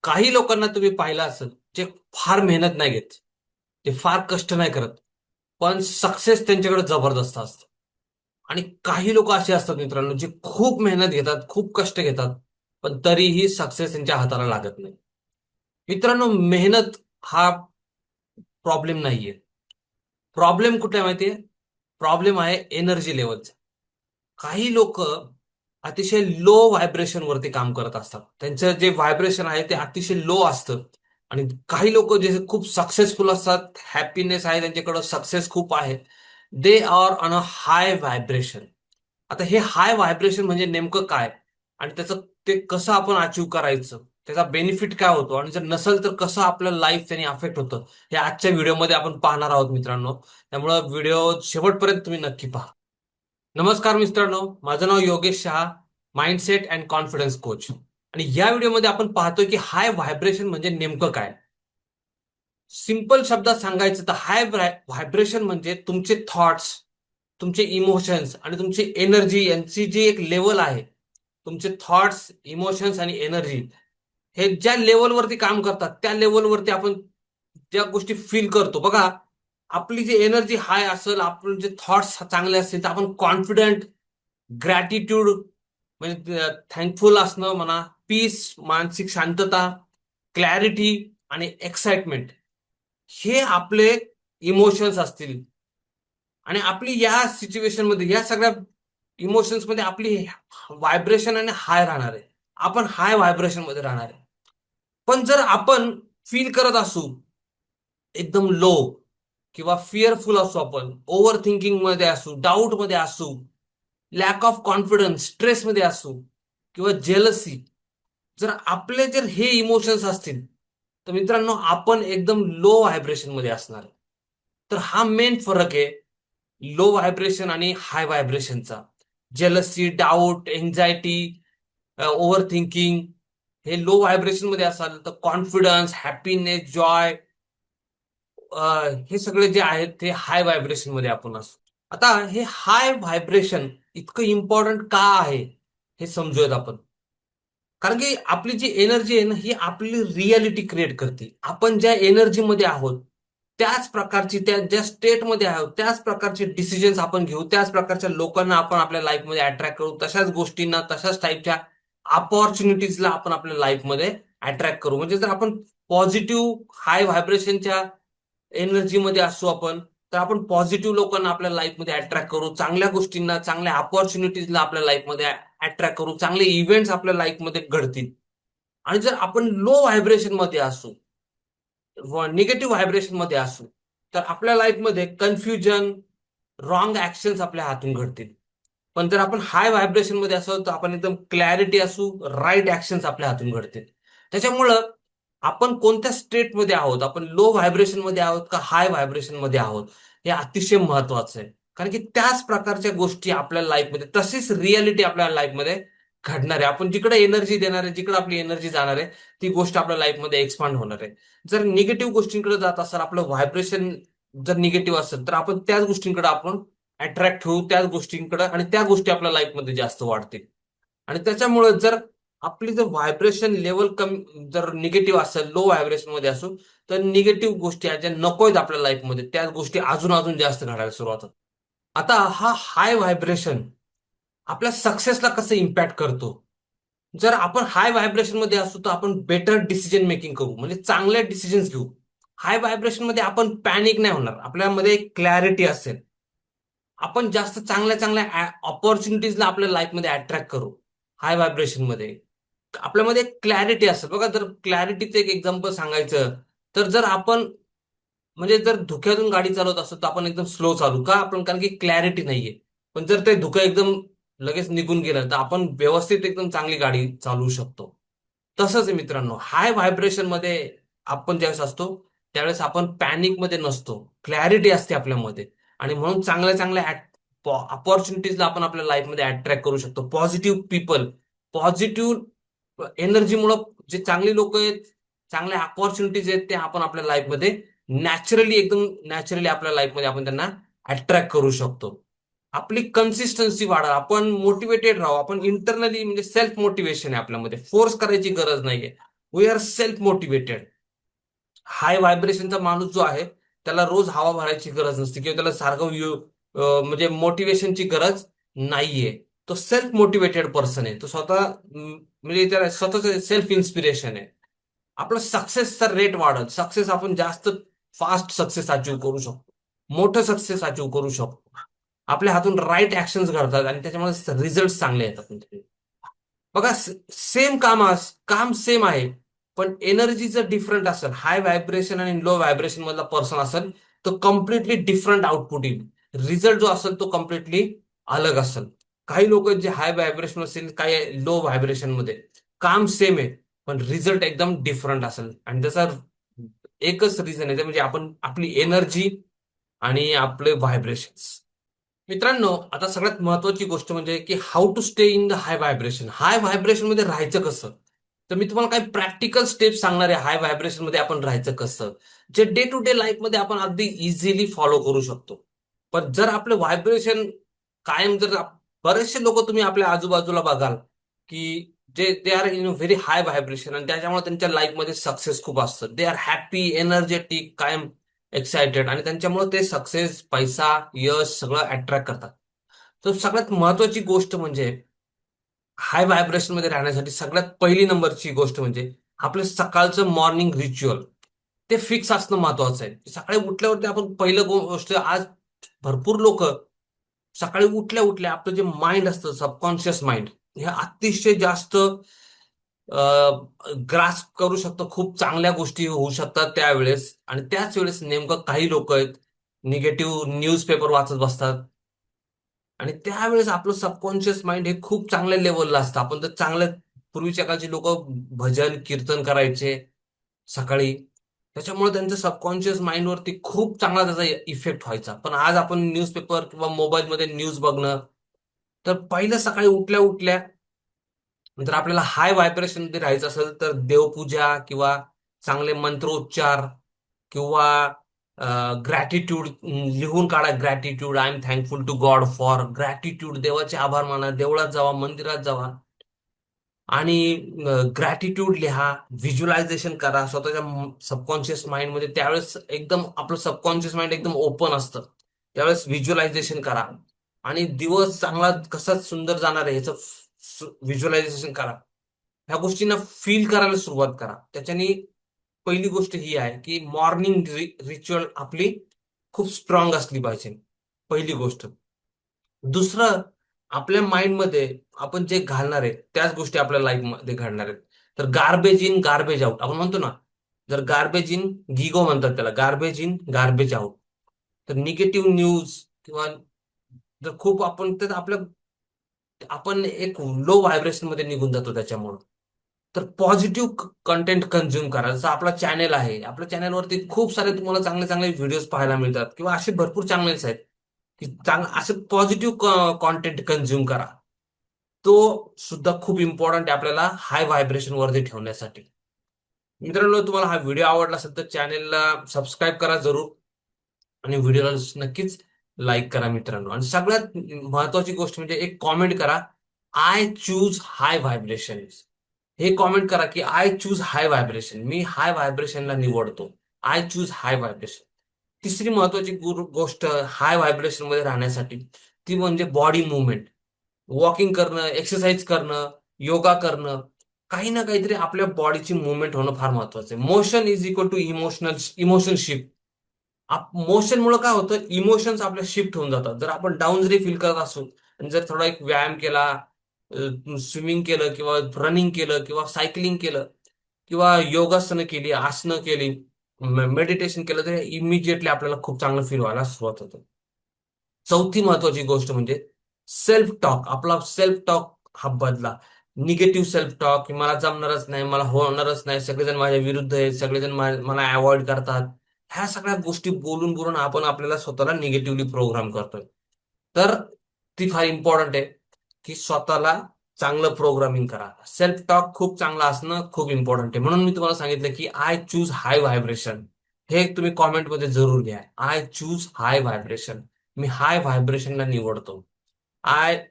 काही लोकांना तुम्ही पाहिलं असेल जे फार मेहनत नाही घेत, ते फार कष्ट नाही करत, पण सक्सेस त्यांच्याकडे जबरदस्त असतं. आणि काही लोक असे असतात मित्रांनो, जे खूप मेहनत घेतात, खूप कष्ट घेतात, पण तरीही सक्सेस त्यांच्या हाताला लागत नाही. मित्रांनो, मेहनत हा प्रॉब्लेम नाहीये. प्रॉब्लेम कुठे आहे माहितीये? प्रॉब्लेम आहे एनर्जी लेवलचा. काही लोक अतिशय लो व्हायब्रेशन वरती काम करत असतात. त्यांचं जे व्हायब्रेशन आहे ते अतिशय लो असतं. आणि काही लोक जे खूप सक्सेसफुल असतात, हॅपीनेस आहे त्यांच्याकडे, सक्सेस खूप आहे, they are on a high vibration. आता हे हाय व्हायब्रेशन म्हणजे नेमकं काय, आणि त्याचं ते कसं आपण अचीव करायचं, त्याचा बेनिफिट काय होतो, आणि जर नसेल तर कसं आपलं लाईफ त्याने अफेक्ट होतं, हे आजच्या व्हिडिओमध्ये आपण पाहणार आहोत मित्रांनो. त्यामुळे व्हिडिओ शेवटपर्यंत तुम्ही नक्की पहा. नमस्कार मित्रांनो, माझं नाव Yogesh Shah, mindset and confidence coach. आणि या व्हिडिओमध्ये आपण पाहतोय की हाय व्हायब्रेशन म्हणजे नेमकं काय. सिंपल शब्दात सांगायचं तर हाय व्हायब्रेशन म्हणजे तुमचे थॉट्स, तुमचे इमोशन्स आणि तुमची एनर्जी यांची जी एक लेवल आहे. तुमचे थॉट्स, इमोशन्स आणि एनर्जी हे ज्या लेवलवरती काम करतात, त्या लेवलवरती आपण ज्या गोष्टी फील करतो बघा. आपली जी एनर्जी हाय असेल, आपले जे थॉट्स चांगले असतील, तर आपण कॉन्फिडंट, ग्रॅटिट्यूड म्हणजे थँकफुल असणं म्हणा, पीस, मानसिक शांतता, क्लॅरिटी आणि एक्साइटमेंट, हे आपले इमोशन्स असतील. आणि आपली या सिच्युएशन मध्ये, या सगळ्या इमोशन्स मध्ये आपली व्हायब्रेशन आणि हाय राहणार आहे. आपण हाय व्हायब्रेशन मध्ये राहणार आहे. पण जर आपण फील करत असू एकदम लो, किंवा फिअरफुल असू, आपण ओव्हर थिंकिंग मध्ये असू, डाऊट मध्ये असू, लॅक ऑफ कॉन्फिडन्स, स्ट्रेस मध्ये असू, किंवा जेलसी, जर आपले जर हे इमोशन्स असतील, तर मित्रांनो आपण एकदम लो व्हायब्रेशन मध्ये असणार आहे. तर हा मेन फरक आहे लो व्हायब्रेशन आणि हाय व्हायब्रेशनचा. Jealousy, doubt, anxiety, over thinking हे लो व्हायब्रेशन मध्ये असाल, तर कॉन्फिडन्स, हॅपीनेस, जॉय, हे सगळे जे आहेत ते हाय व्हायब्रेशन मध्ये आपण असतो. आता हे हाय व्हायब्रेशन इतकं इम्पॉर्टंट का आहे, हे समजूयात आपण. कारण की आपली जी एनर्जी आहे ना, ही आपली रियालिटी क्रिएट करते. आपण ज्या एनर्जीमध्ये आहोत, त्याच प्रकारची, त्या ज्या स्टेटमध्ये आहोत, त्याच प्रकारचे डिसिजन्स आपण घेऊ, त्याच प्रकारच्या लोकांना आपण आपल्या लाईफमध्ये अट्रॅक्ट करू, तशाच गोष्टींना, तशाच टाईपच्या अपॉर्च्युनिटीजला आपण आपल्या लाईफमध्ये अट्रॅक्ट करू. म्हणजे जर आपण पॉझिटिव्ह हाय व्हायब्रेशनच्या एनर्जीमध्ये असू आपण, तर आपण पॉझिटिव्ह लोकांना आपल्या लाईफमध्ये अट्रॅक्ट करू, चांगल्या गोष्टींना, चांगल्या अपॉर्च्युनिटीजला आपल्या लाईफमध्ये अट्रॅक्ट करू, चांगले इव्हेंट्स आपल्या लाईफमध्ये घडतील. आणि जर आपण लो व्हायब्रेशन मध्ये असू, निगेटिव्ह व्हायब्रेशन मध्ये असू, तर आपल्या लाईफमध्ये कन्फ्युजन, रॉंग ऍक्शन्स आपल्या हातून घडतील. पण जर आपण हाय व्हायब्रेशन मध्ये असू, तर आपण एकदम क्लॅरिटी असू, राईट ऍक्शन्स आपल्या हातून घडतील. त्याच्यामुळं आपण कोणत्या स्टेटमध्ये आहोत, आपण लो व्हायब्रेशन मध्ये आहोत का हाय व्हायब्रेशन मध्ये आहोत, हे अतिशय महत्वाचं आहे. कारण की त्याच प्रकारच्या गोष्टी आपल्या लाईफमध्ये, तशीच रियालिटी आपल्या लाईफमध्ये घडणार आहे. आपण जिकडे एनर्जी देणार आहे, जिकडे आपली एनर्जी जाणार आहे, ती गोष्ट आपल्या लाईफमध्ये एक्सपांड होणार आहे. जर निगेटिव्ह गोष्टींकडे जात असाल, आपलं व्हायब्रेशन जर निगेटिव्ह असेल, तर आपण त्याच गोष्टींकडे आपण अट्रॅक्ट होऊ, त्याच गोष्टींकडे, आणि त्या गोष्टी आपल्या लाईफमध्ये जास्त वाढतील. आणि त्याच्यामुळे जर आपली जर व्हायब्रेशन लेवल कमी, जर निगेटिव्ह असेल, लो व्हायब्रेशन मध्ये असू, तर निगेटिव्ह गोष्टी आहेत ज्या नको आहेत आपल्या लाईफमध्ये, त्याच गोष्टी अजून अजून जास्त घडायला सुरुवात होतात. आता हा हाय व्हायब्रेशन आपल्या सक्सेसला कसं इम्पॅक्ट करतो. जर आपण हाय व्हायब्रेशन मध्ये असू, तर आपण बेटर डिसिजन मेकिंग करू, म्हणजे चांगले डिसिजन्स घेऊ. हाय व्हायब्रेशन मध्ये आपण पॅनिक नाही होणार, आपल्यामध्ये क्लॅरिटी असेल, आपण जास्त चांगल्या चांगल्या ऑपॉर्च्युनिटीजला आपल्या लाईफमध्ये अट्रॅक्ट करू. हाय व्हायब्रेशन मध्ये आपल्यामध्ये क्लॅरिटी असेल बघा. जर क्लॅरिटीचं एक एक्झाम्पल सांगायचं, तर जर आपण म्हणजे जर धुक्यातून गाडी चालवत असतो, तर आपण एकदम स्लो चालू का, आपण कारण की क्लॅरिटी नाहीये. पण जर ते धुकं एकदम लगेच निघून गेलं, तर आपण व्यवस्थित एकदम चांगली गाडी चालवू शकतो. तसंच आहे मित्रांनो, हाय व्हायब्रेशन मध्ये आपण ज्यावेळेस असतो, त्यावेळेस आपण पॅनिक मध्ये नसतो, क्लॅरिटी असते आपल्यामध्ये. आणि म्हणून चांगल्या चांगल्या अपॉर्च्युनिटीजला आपण आपल्या लाईफमध्ये अट्रॅक्ट करू शकतो. पॉझिटिव्ह पीपल, पॉझिटिव्ह एनर्जीमुळं जे चांगली लोक आहेत, चांगल्या अपॉर्च्युनिटीज आहेत, ते आपण आपल्या लाईफमध्ये नॅचरली, एकदम नॅचरली आपल्या लाईफमध्ये आपण त्यांना अट्रॅक्ट करू शकतो. आपली कन्सिस्टन्सी वाढा, आपण मोटिवेटेड राहू, आपण इंटरनली, म्हणजे सेल्फ मोटिवेशन आहे आपल्यामध्ये, फोर्स करायची गरज नाहीये. We are self motivated. High व्हायब्रेशनचा माणूस जो आहे त्याला रोज हवा भरायची गरज नसते किंवा त्याला सारखं म्हणजे मोटिवेशनची गरज नाहीये. तो सेल्फ मोटिवेटेड पर्सन आहे. तो स्वतः म्हणजे त्याला स्वतःच सेल्फ इन्स्पिरेशन आहे. आपला सक्सेसचा रेट वाढत, सक्सेस आपण जास्त फास्ट सक्सेस अचीव्ह करू शकतो, मोठं सक्सेस अचीव्ह करू शकतो. आपल्या हातून राईट ऍक्शन्स घडतात आणि त्याच्यामुळे रिझल्ट चांगले येतात. बघा, सेम काम सेम आहे, पण एनर्जीचं डिफरंट असेल, हाय व्हायब्रेशन आणि लो व्हायब्रेशन मधला पर्सन असेल, तो कम्प्लिटली डिफरंट आउटपुट येईल. रिझल्ट जो असेल तो कम्प्लिटली अलग असेल. काही लोक जे हाय व्हायब्रेशन असेल, काही लो व्हायब्रेशन मध्ये, काम सेम आहे पण रिझल्ट एकदम डिफरंट असेल. आणि त्याचा एकच रिझन आहे, ते म्हणजे आपण आपली एनर्जी आणि आपले व्हायब्रेशन्स. मित्रांनो, आता सगळ्यात महत्वाची गोष्ट म्हणजे की how to stay in the high vibration. High vibration मध्ये राहायचं कसं? तर मी तुम्हाला काही प्रॅक्टिकल स्टेप्स सांगणार आहे हाय व्हायब्रेशन मध्ये आपण राहायचं कसं, जे डे टू डे लाईफ मध्ये आपण अगदी इझिली फॉलो करू शकतो. पण जर आपलं व्हायब्रेशन कायम जर बरेचसे लोक तुम्ही आपल्या आजूबाजूला बघाल की जे they are in very high vibration आणि त्याच्यामुळे त्यांच्या लाईफमध्ये सक्सेस खूप असतं. दे आर हॅपी, एनर्जेटिक, कायम एक्सायटेड, आणि त्यांच्यामुळे ते सक्सेस, पैसा, यश सगळं अट्रॅक्ट करतात. तर सगळ्यात महत्वाची गोष्ट म्हणजे हाय व्हायब्रेशन मध्ये राहण्यासाठी सगळ्यात पहिली नंबरची गोष्ट म्हणजे आपलं सकाळचं मॉर्निंग रिच्युअल, ते फिक्स असणं महत्वाचं आहे. सकाळी उठल्यावरती आपण पहिलं गोष्ट, आज भरपूर लोक सकाळी उठल्या उठल्या आपलं जे माइंड असतं, सबकॉन्शियस माइंड, हे अतिशय जास्त ग्रास करू शकतो. खूप चांगल्या गोष्टी होऊ शकतात त्यावेळेस, आणि त्याच वेळेस नेमकं काही लोक आहेत निगेटिव्ह न्यूज पेपर वाचत बसतात. आणि त्यावेळेस आपलं सबकॉन्शियस माइंड हे खूप चांगल्या लेवलला असतं. आपण तर चांगल्या, पूर्वीच्या काळची लोक भजन कीर्तन करायचे सकाळी, त्याच्यामुळे त्यांच्या सबकॉन्शियस माइंड वरती खूप चांगला त्याचा इफेक्ट व्हायचा. पण आज आपण न्यूजपेपर किंवा मोबाईलमध्ये न्यूज बघणं, तर पहिलं सकाळी उठल्या उठल्या जर आपल्याला हाय व्हायब्रेशन मध्ये राहायचं असेल तर देवपूजा किंवा चांगले मंत्रोच्चार किंवा ग्रॅटिट्यूड लिहून काढा. Gratitude, I am thankful to God for, gratitude, देवाचे आभार माना, देवळात जावा, मंदिरात जावा आणि ग्रॅटिट्यूड लिहा. व्हिज्युअलायझेशन करा स्वतःच्या सबकॉन्शियस माइंड मध्ये. त्यावेळेस एकदम आपलं सबकॉन्शियस माइंड एकदम ओपन असतं. त्यावेळेस व्हिज्युअलायझेशन करा आणि दिवस चांगला कसा सुंदर जाणार आहे याचं व्हिज्युअलायझेशन करा. ह्या गोष्टींना फील करायला सुरुवात करा. त्याच्यानी पहिली गोष्ट ही आहे की मॉर्निंग रिच्युअल आपली खूप स्ट्रॉंग असली पाहिजे, पहिली गोष्ट. दुसरं, आपल्या माइंडमध्ये आपण जे घालणार आहे त्याच गोष्टी आपल्या लाईफ मध्ये घडणार आहेत. तर गार्बेज इन गार्बेज आउट आपण म्हणतो ना, जर गार्बेज इन, गिगो म्हणतात त्याला, गार्बेज इन गार्बेज आउट. तर निगेटिव्ह न्यूज किंवा जर खूप आपण तर आपण एक लो व्हायब्रेशन मध्ये निघून जातो त्याच्यामुळं. तर पॉझिटिव्ह कंटेंट कंझ्युम करा. जसं आपला चॅनेल आहे, आपल्या चॅनेलवरती खूप सारे तुम्हाला चांगले चांगले व्हिडिओज पाहायला मिळतात किंवा असे भरपूर चॅनल्स आहेत की असं पॉझिटिव्ह कॉन्टेंट कंझ्युम करा. तो सुद्धा खूप इम्पॉर्टंट आहे आपल्याला हाय व्हायब्रेशन वरती ठेवण्यासाठी. मित्रांनो, तुम्हाला हा व्हिडिओ आवडला असेल तर चॅनेलला सबस्क्राईब करा जरूर, आणि व्हिडिओला नक्कीच लाईक करा मित्रांनो. आणि सगळ्यात महत्वाची गोष्ट म्हणजे एक कॉमेंट करा, आय चूज हाय व्हायब्रेशन. हे कॉमेंट करा की आय चूज हाय व्हायब्रेशन, मी हाय व्हायब्रेशनला निवडतो. I choose high vibration. तिसरी महत्वाची गोष्ट हाय व्हायब्रेशन मध्ये राहण्यासाठी, ती म्हणजे बॉडी मुवमेंट. वॉकिंग करणं, एक्सरसाइज करणं, योगा करणं, काही ना काहीतरी आपल्या बॉडीची मुवमेंट होणं फार महत्वाचं आहे. Motion is equal to emotion shift. Motion मुळे काय होतं, इमोशन्स आपल्या शिफ्ट होऊन जातात. जर आपण डाऊन जरी फील करत असू आणि जर थोडा एक व्यायाम केला, स्विमिंग केलं किंवा रनिंग केलं किंवा सायकलिंग केलं किंवा योगासनं केली, आसनं केली, मेडिटेशन केलं, तर इमिजिएटली आपल्याला खूप चांगलं फील व्हायला सुरुवात होतं. चौथी महत्वाची गोष्ट म्हणजे सेल्फ टॉक. आपला सेल्फ टॉक हा बदला. निगेटिव्ह सेल्फ टॉक की मला जमणारच नाही, मला होणारच नाही, सगळेजण माझ्या विरुद्ध आहेत, सगळेजण मला अवॉइड करतात, ह्या सगळ्या गोष्टी बोलून बोलून आपण आपल्याला स्वतःला निगेटिव्हली प्रोग्राम करतोय. तर ती फार इम्पॉर्टंट आहे की स्वतःला चांगलं प्रोग्रामिंग करा. सेल्फ टॉक खूप चांगला असणं खूप इम्पॉर्टंट आहे. म्हणून मी तुम्हाला सांगितलं की आय चूज हाय व्हायब्रेशन. हे तुम्ही कॉमेंटमध्ये जरूर घ्या, आय चूज हाय व्हायब्रेशन. मी हाय व्हायब्रेशनला निवडतो. I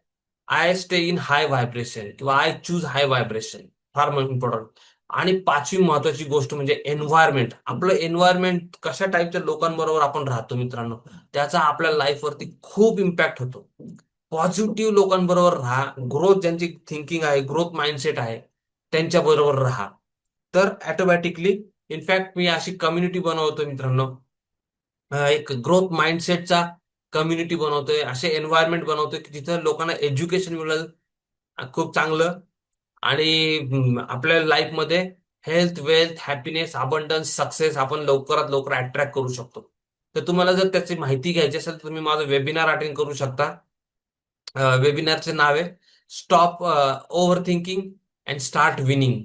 I stay in high vibration किंवा आय चूज हाय व्हायब्रेशन. फार इम्पॉर्टंट. आणि पाचवी महत्वाची गोष्ट म्हणजे एन्व्हायरमेंट. आपलं एन्व्हायरमेंट कशा टाईपच्या लोकांबरोबर आपण राहतो मित्रांनो, त्याचा आपल्या लाईफवरती खूप इम्पॅक्ट होतो. पॉझिटिव्ह लोकांबरोबर राहा, ग्रोथ ज्यांची थिंकिंग आहे, ग्रोथ माइंडसेट आहे, त्यांच्या बरोबर राहा. तर ऑटोमॅटिकली, इनफॅक्ट मी अशी कम्युनिटी बनवतो मित्रांनो, एक ग्रोथ माइंडसेटचा कम्युनिटी बनवतोय, असे एन्व्हायरमेंट बनवतोय की जिथं लोकांना एज्युकेशन मिळेल खूप चांगलं, आणि आपल्या लाईफमध्ये health, wealth, happiness, abundance, success आपण लवकरात लवकर अट्रॅक्ट करू शकतो. तर तुम्हाला जर त्याची माहिती घ्यायची असेल तर तुम्ही माझं वेबिनार अटेंड करू शकता. वेबिनारचे नाव आहे stop over thinking and start winning.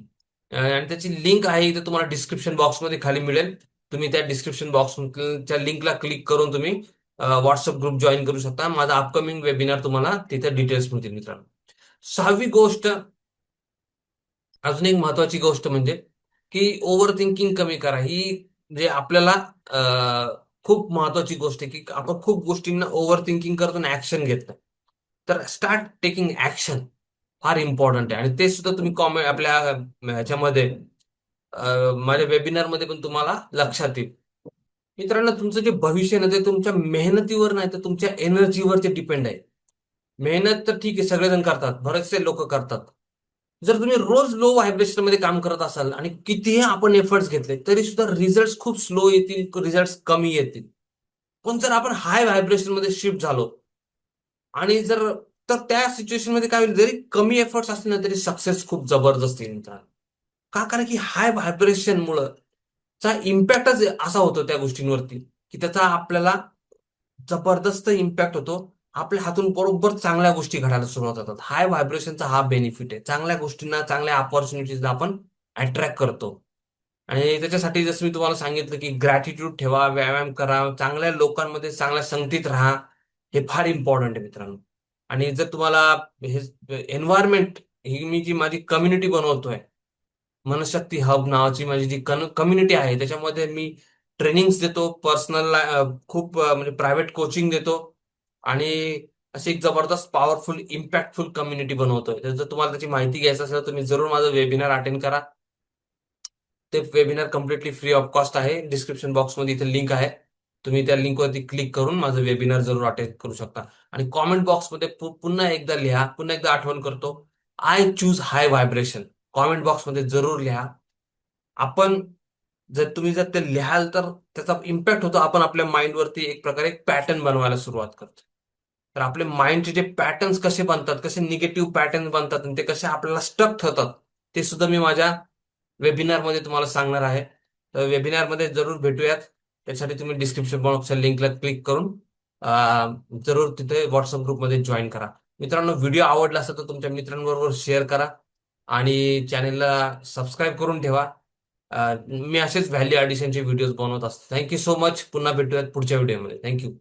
आणि त्याची लिंक आहे इथे तुम्हाला डिस्क्रिप्शन बॉक्समध्ये खाली मिळेल. तुम्ही त्या डिस्क्रिप्शन बॉक्सच्या लिंकला क्लिक करून तुम्ही व्हॉट्सअप ग्रुप जॉईन करू शकता. माझा अपकमिंग वेबिनार तुम्हाला तिथे डिटेल्स मिळतील मित्रांनो. सहावी गोष्ट, अजून एक महत्वाची गोष्ट म्हणजे की ओव्हर थिंकिंग कमी करा. ही जे आपल्याला खूप महत्वाची गोष्ट आहे की आपण खूप गोष्टींना ओव्हर थिंकिंग करतो आणि ऍक्शन घेत नाही. तर स्टार्ट टेकिंग ऍक्शन फार इम्पॉर्टंट आहे, आणि ते सुद्धा तुम्ही कॉमेंट आपल्या ह्याच्यामध्ये माझ्या वेबिनारमध्ये पण तुम्हाला लक्षात येईल. मित्रांनो, तुमचं जे भविष्य आहे ना ते तुमच्या मेहनतीवर नाही तर तुमच्या एनर्जीवर ते डिपेंड आहे. मेहनत तर ठीक आहे, सगळेजण करतात, बरेचसे लोक करतात. जर तुम्ही रोज लो व्हायब्रेशन मध्ये काम करत असाल आणि कितीही आपण एफर्ट्स घेतले तरी सुद्धा रिझल्ट खूप स्लो येतील, रिझल्ट कमी येतील. पण जर आपण हाय व्हायब्रेशन मध्ये शिफ्ट झालो आणि जर, तर त्या सिच्युएशन मध्ये काय होईल, जरी कमी एफर्ट्स असले ना तरी सक्सेस खूप जबरदस्त येईल मित्रांनो. का? कारण की हाय व्हायब्रेशन मुळे चा इम्पॅक्टच असा होतो त्या गोष्टींवरती की त्याचा आपल्याला जबरदस्त इम्पॅक्ट होतो. आपल्या हातून बरोबर चांगल्या गोष्टी घडायला सुरुवात होतात. हाय व्हायब्रेशनचा हा बेनिफिट आहे. चांगल्या गोष्टींना, चांगल्या ऑपॉर्च्युनिटीजला आपण अट्रॅक्ट करतो. आणि त्याच्यासाठी जसं मी तुम्हाला सांगितलं की ग्रॅटिट्यूड ठेवा, व्यायाम करा, चांगल्या लोकांमध्ये चांगल्या संगतीत राहा, हे फार इम्पॉर्टंट आहे मित्रांनो. आणि जर तुम्हाला हे एन्व्हायरमेंट, ही मी जी माझी कम्युनिटी बनवतोय, मनशक्ती हब नावाची माझी जी कम्युनिटी आहे, त्याच्यामध्ये मी ट्रेनिंग्स देतो, पर्सनल खूप म्हणजे प्रायव्हेट कोचिंग देतो, आणि अशी एक जबरदस्त पॉवरफुल इम्पॅक्टफुल कम्युनिटी बनवतोय. तर जर तुम्हाला त्याची माहिती घ्यायची असेल तर तुम्ही जरूर माझं वेबिनार अटेंड करा. ते webinar completely free of cost आहे. डिस्क्रिप्शन बॉक्समध्ये इथे लिंक आहे. तुम्ही त्या लिंकवरती क्लिक करून माझं वेबिनार जरूर अटेंड करू शकता. आणि कॉमेंट बॉक्समध्ये पुन्हा एकदा लिहा, पुन्हा एकदा आठवण करतो, I choose high vibration. Comment बॉक्समध्ये जरूर लिहा. आपण, जर तुम्ही जर ते लिहाल तर त्याचा इम्पॅक्ट होतो, आपण आपल्या माइंडवरती एक प्रकारे एक पॅटर्न बनवायला सुरुवात करतो. तर आपले माइंडचे जे पॅटर्न्स कसे बनतात, कसे निगेटिव्ह पॅटर्न बनतात आणि ते कसे आपल्याला स्टक ठरतात, ते सुद्धा मी माझ्या वेबिनारमध्ये तुम्हाला सांगणार आहे. तर वेबिनारमध्ये जरूर भेटूयात. त्यासाठी तुम्ही डिस्क्रिप्शन बॉक्सच्या लिंकला क्लिक करून जरूर तिथे व्हॉट्सअप ग्रुपमध्ये जॉईन करा. मित्रांनो, व्हिडिओ आवडला असेल तर तुमच्या मित्रांबरोबर शेअर करा आणि चॅनेलला सबस्क्राईब करून ठेवा. मी असेच व्हॅल्यू ॲडिशनचे व्हिडिओज बनवत असतो. Thank you so much. पुन्हा भेटूयात पुढच्या व्हिडिओमध्ये. थँक्यू.